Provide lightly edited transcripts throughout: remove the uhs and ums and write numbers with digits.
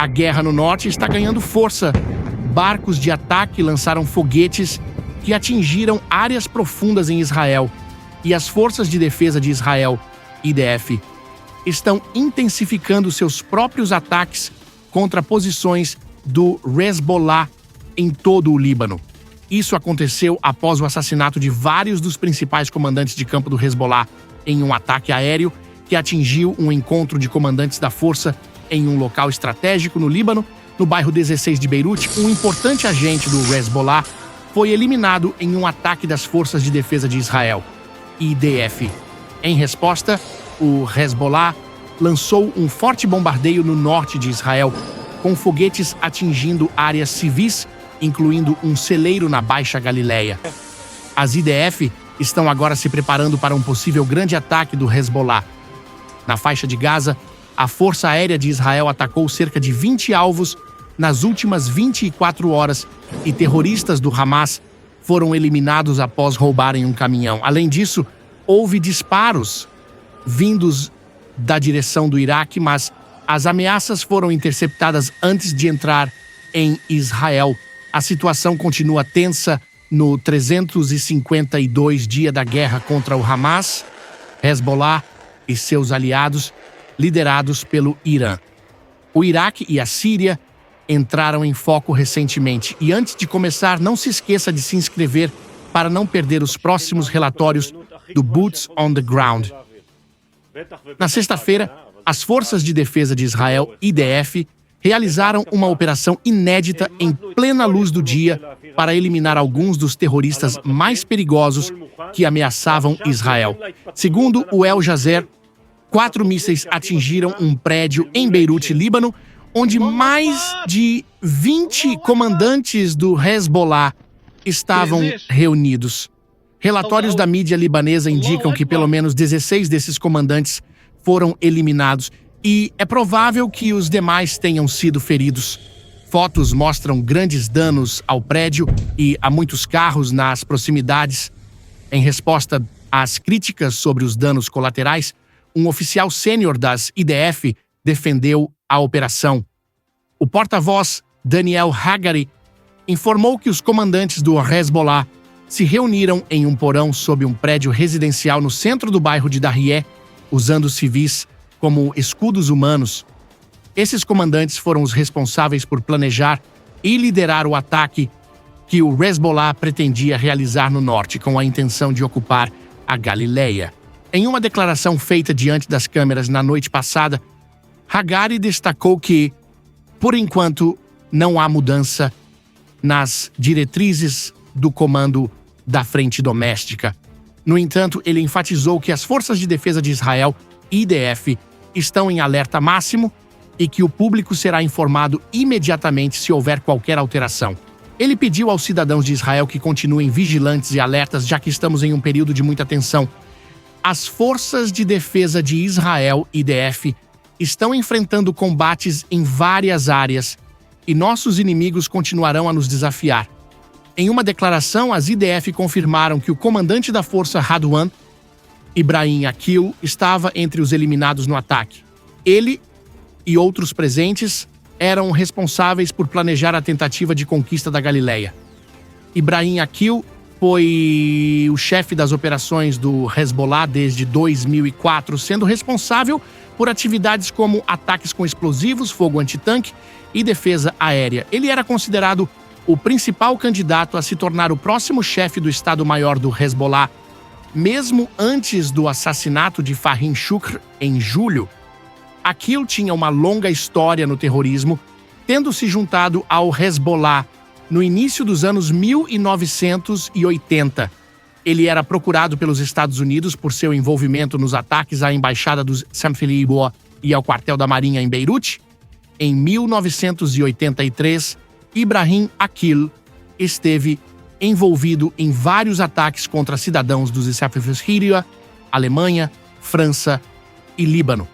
A guerra no norte está ganhando força. Barcos de ataque lançaram foguetes que atingiram áreas profundas em Israel. E as forças de defesa de Israel, IDF, estão intensificando seus próprios ataques contra posições do Hezbollah em todo o Líbano. Isso aconteceu após o assassinato de vários dos principais comandantes de campo do Hezbollah em um ataque aéreo que atingiu um encontro de comandantes da força em um local estratégico no Líbano, no bairro 16 de Beirute. Um importante agente do Hezbollah foi eliminado em um ataque das Forças de Defesa de Israel, IDF. Em resposta, o Hezbollah lançou um forte bombardeio no norte de Israel, com foguetes atingindo áreas civis, incluindo um celeiro na Baixa Galileia. As IDF estão agora se preparando para um possível grande ataque do Hezbollah. Na faixa de Gaza, a Força Aérea de Israel atacou cerca de 20 alvos nas últimas 24 horas e terroristas do Hamas foram eliminados após roubarem um caminhão. Além disso, houve disparos vindos da direção do Iraque, mas as ameaças foram interceptadas antes de entrar em Israel. A situação continua tensa no 352 dia da guerra contra o Hamas, Hezbollah e seus aliados, liderados pelo Irã. O Iraque e a Síria entraram em foco recentemente. E antes de começar, não se esqueça de se inscrever para não perder os próximos relatórios do Boots on the Ground. Na sexta-feira, as Forças de Defesa de Israel, IDF, realizaram uma operação inédita em plena luz do dia para eliminar alguns dos terroristas mais perigosos que ameaçavam Israel. Segundo o El Jazeera, 4 mísseis atingiram um prédio em Beirute, Líbano, onde mais de 20 comandantes do Hezbollah estavam reunidos. Relatórios da mídia libanesa indicam que pelo menos 16 desses comandantes foram eliminados e é provável que os demais tenham sido feridos. Fotos mostram grandes danos ao prédio e a muitos carros nas proximidades. Em resposta às críticas sobre os danos colaterais, um oficial sênior das IDF defendeu a operação. O porta-voz Daniel Hagari informou que os comandantes do Hezbollah se reuniram em um porão sob um prédio residencial no centro do bairro de Dahiyeh, usando civis como escudos humanos. Esses comandantes foram os responsáveis por planejar e liderar o ataque que o Hezbollah pretendia realizar no norte, com a intenção de ocupar a Galileia. Em uma declaração feita diante das câmeras na noite passada, Hagari destacou que, por enquanto, não há mudança nas diretrizes do comando da Frente Doméstica. No entanto, ele enfatizou que as Forças de Defesa de Israel, IDF, estão em alerta máximo e que o público será informado imediatamente se houver qualquer alteração. Ele pediu aos cidadãos de Israel que continuem vigilantes e alertas, já que estamos em um período de muita tensão. As Forças de Defesa de Israel, IDF, estão enfrentando combates em várias áreas e nossos inimigos continuarão a nos desafiar. Em uma declaração, as IDF confirmaram que o comandante da força Radwan, Ibrahim Akil, estava entre os eliminados no ataque. Ele e outros presentes eram responsáveis por planejar a tentativa de conquista da Galileia. Ibrahim Akil foi o chefe das operações do Hezbollah desde 2004, sendo responsável por atividades como ataques com explosivos, fogo antitanque e defesa aérea. Ele era considerado o principal candidato a se tornar o próximo chefe do Estado-Maior do Hezbollah, mesmo antes do assassinato de Fahim Shukr em julho. Akil tinha uma longa história no terrorismo, tendo se juntado ao Hezbollah no início dos anos 1980. Ele era procurado pelos Estados Unidos por seu envolvimento nos ataques à embaixada dos Samfiliboa e ao quartel da Marinha em Beirute. Em 1983, Ibrahim Akil esteve envolvido em vários ataques contra cidadãos dos Estados Síria, Alemanha, França e Líbano.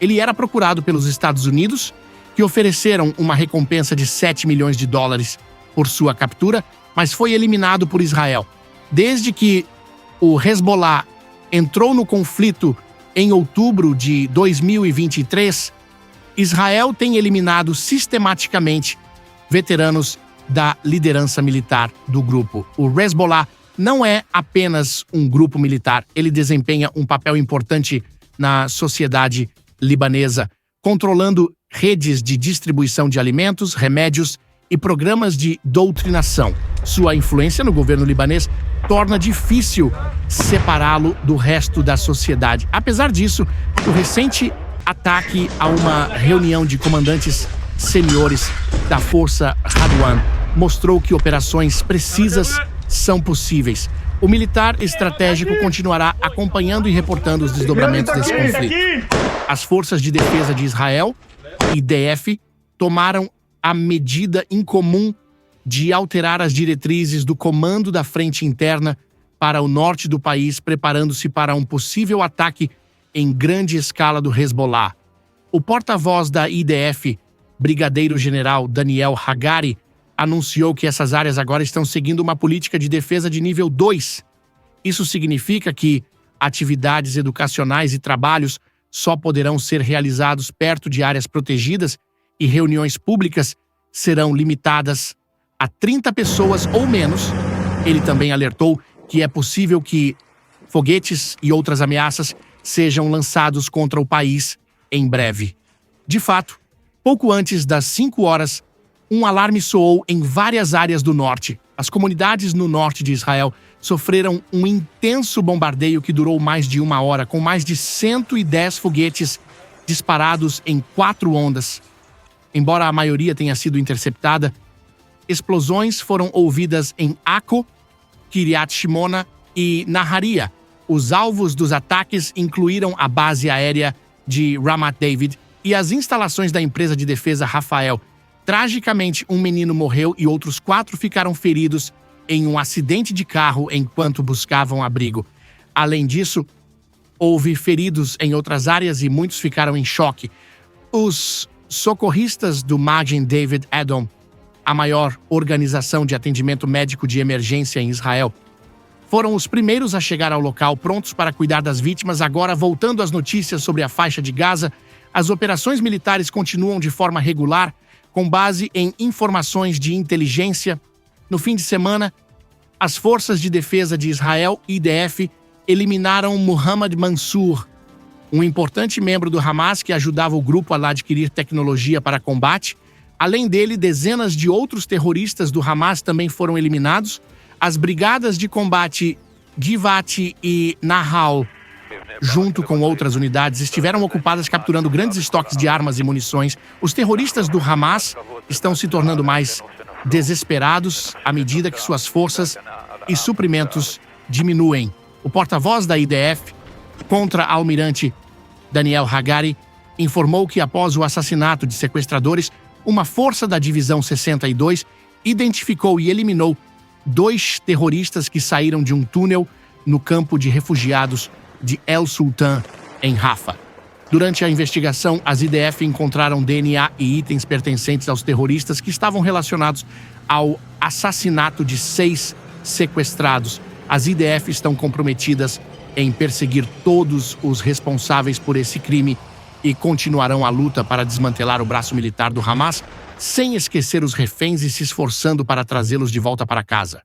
Ele era procurado pelos Estados Unidos, que ofereceram uma recompensa de 7 milhões de dólares por sua captura, mas foi eliminado por Israel. Desde que o Hezbollah entrou no conflito em outubro de 2023, Israel tem eliminado sistematicamente veteranos da liderança militar do grupo. O Hezbollah não é apenas um grupo militar, ele desempenha um papel importante na sociedade libanesa, controlando redes de distribuição de alimentos, remédios e programas de doutrinação. Sua influência no governo libanês torna difícil separá-lo do resto da sociedade. Apesar disso, o recente ataque a uma reunião de comandantes seniores da Força Radwan mostrou que operações precisas são possíveis. O militar estratégico continuará acompanhando e reportando os desdobramentos desse conflito. As Forças de Defesa de Israel, IDF, tomaram a medida incomum de alterar as diretrizes do Comando da Frente Interna para o norte do país, preparando-se para um possível ataque em grande escala do Hezbollah. O porta-voz da IDF, Brigadeiro-General Daniel Hagari, anunciou que essas áreas agora estão seguindo uma política de defesa de nível 2. Isso significa que atividades educacionais e trabalhos só poderão ser realizados perto de áreas protegidas e reuniões públicas serão limitadas a 30 pessoas ou menos. Ele também alertou que é possível que foguetes e outras ameaças sejam lançados contra o país em breve. De fato, pouco antes das 5 horas, um alarme soou em várias áreas do norte. As comunidades no norte de Israel sofreram um intenso bombardeio que durou mais de 1 hora, com mais de 110 foguetes disparados em 4 ondas. Embora a maioria tenha sido interceptada, explosões foram ouvidas em Akko, Kiryat Shimona e Naharia. Os alvos dos ataques incluíram a base aérea de Ramat David e as instalações da empresa de defesa Rafael. Tragicamente, um menino morreu e outros 4 ficaram feridos em um acidente de carro enquanto buscavam abrigo. Além disso, houve feridos em outras áreas e muitos ficaram em choque. Os socorristas do Magen David Adom, a maior organização de atendimento médico de emergência em Israel, foram os primeiros a chegar ao local, prontos para cuidar das vítimas. Agora, voltando às notícias sobre a faixa de Gaza, as operações militares continuam de forma regular, com base em informações de inteligência. No fim de semana, as Forças de Defesa de Israel, IDF, eliminaram Muhammad Mansour, um importante membro do Hamas que ajudava o grupo a adquirir tecnologia para combate. Além dele, dezenas de outros terroristas do Hamas também foram eliminados. As brigadas de combate Givati e Nahal, junto com outras unidades, estiveram ocupadas capturando grandes estoques de armas e munições. Os terroristas do Hamas estão se tornando mais desesperados à medida que suas forças e suprimentos diminuem. O porta-voz da IDF, contra-almirante Daniel Hagari, informou que após o assassinato de sequestradores, uma força da Divisão 62 identificou e eliminou 2 terroristas que saíram de um túnel no campo de refugiados de El Sultan, em Rafah. Durante a investigação, as IDF encontraram DNA e itens pertencentes aos terroristas que estavam relacionados ao assassinato de 6 sequestrados. As IDF estão comprometidas em perseguir todos os responsáveis por esse crime e continuarão a luta para desmantelar o braço militar do Hamas, sem esquecer os reféns e se esforçando para trazê-los de volta para casa.